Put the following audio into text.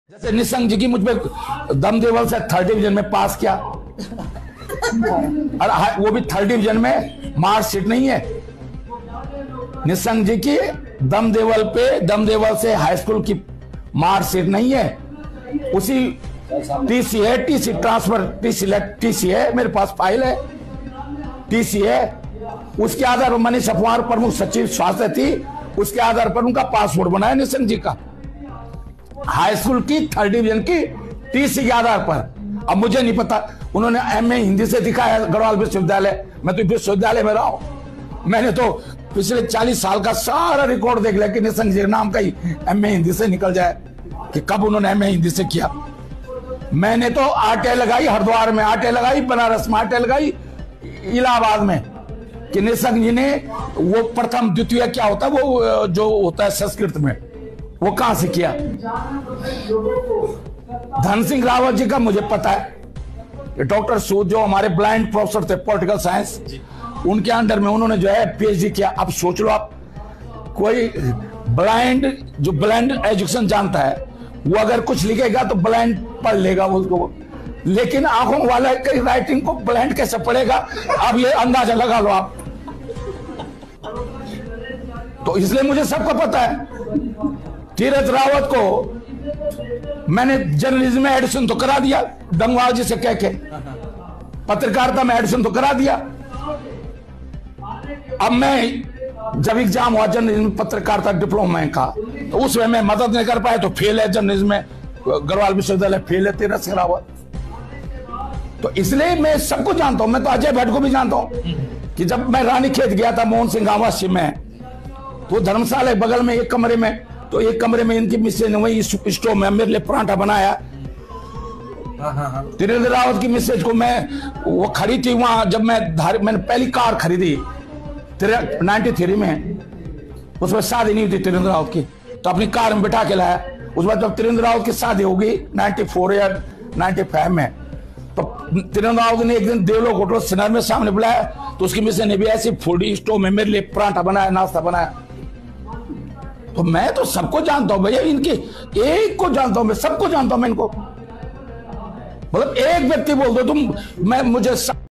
जैसे निशंक जी की मुझ पे दमदेवल से 3rd डिवीजन में पास किया, और वो भी 3rd डिवीजन में मार्कशीट नहीं है। निशंक जी की दमदेवल से हाई स्कूल की मार्कशीट नहीं है, उसी टीसी है, टीसी ट्रांसफर टीसी है, मेरे पास फाइल है, टीसी है। उसके आधार पर मनीष अफवार प्रमुख सचिव स्वास्थ्य थी, उसके आधार पर उनका पासपोर्ट बनाया निशंक जी का, हाई स्कूल की 3rd डिवीजन की टीसी के आधार पर। अब मुझे नहीं पता, उन्होंने एमए हिंदी से दिखाया गढ़वाल विश्वविद्यालय, मैं तो विश्वविद्यालय में रहा हूं, मैंने तो पिछले 40 साल का सारा रिकॉर्ड देख लिया कि निशंक जी नाम का ही एमए हिंदी से निकल जाए कि कब उन्होंने एमए हिंदी से किया। मैंने तो आरटीआई लगाई हरिद्वार में, आरटीआई लगाई बनारस में, आरटीआई लगाई इलाहाबाद में कि निशंक जी ने वो प्रथम द्वितीय क्या होता है वो जो होता है संस्कृत में, वो कहां से किया। धन सिंह रावत जी का मुझे पता है, डॉक्टर सूद जो हमारे ब्लाइंड प्रोफेसर थे पॉलिटिकल साइंस, उनके अंडर में उन्होंने जो है पीएचडी किया। अब सोच लो आप, कोई ब्लाइंड एजुकेशन जानता है वो अगर कुछ लिखेगा तो ब्लाइंड पढ़ लेगा उसको, लेकिन आंखों वाला की राइटिंग को ब्लाइंड कैसे पढ़ेगा, अब ये अंदाजा लगा लो आप। तो इसलिए मुझे सबको पता है। तीरथ रावत को मैंने जर्नलिज्म में एडमिशन तो करा दिया, डंगवाल जी से कह के, पत्रकारिता में एडमिशन तो करा दिया। अब मैं जब एग्जाम हुआ जर्नलिज्म पत्रकारिता डिप्लोमा का, तो उसमें मैं मदद नहीं कर पाया, तो फेल है जर्नलिज्म में, गढ़वाल विश्वविद्यालय फेल है तीरथ सिंह रावत। तो इसलिए मैं सबको जानता हूं, मैं तो अजय भट्ट को भी जानता हूं कि जब मैं रानीखेत गया था मोहन सिंह आवासीय में, तो धर्मशाला बगल में एक कमरे में, तो एक कमरे में इनकी मिसेज ने वही स्टोव में मेरे लिए पराठा बनाया। तीरथ रावत की मिसेज को मैं वो खड़ी थी वहां, जब मैंने पहली कार खरीदी 93 में, उसमें शादी नहीं हुई थी तीरथ रावत की, तो अपनी कार में बिठा के लाया। उस बाद जब तीरथ रावत की शादी होगी 94 या 95 में, तो तीरथ रावत ने एक दिन देवलोक होटल सिनार में सामने बुलाया, तो उसकी मिसेज ने भी ऐसी फूडी स्टोव में मेरे लिए पराठा बनाया, नाश्ता बनाया। तो मैं तो सबको जानता हूं भैया, इनकी एक को जानता हूं, मैं सबको जानता हूं मैं इनको। मतलब एक व्यक्ति बोल दो तुम, मैं मुझे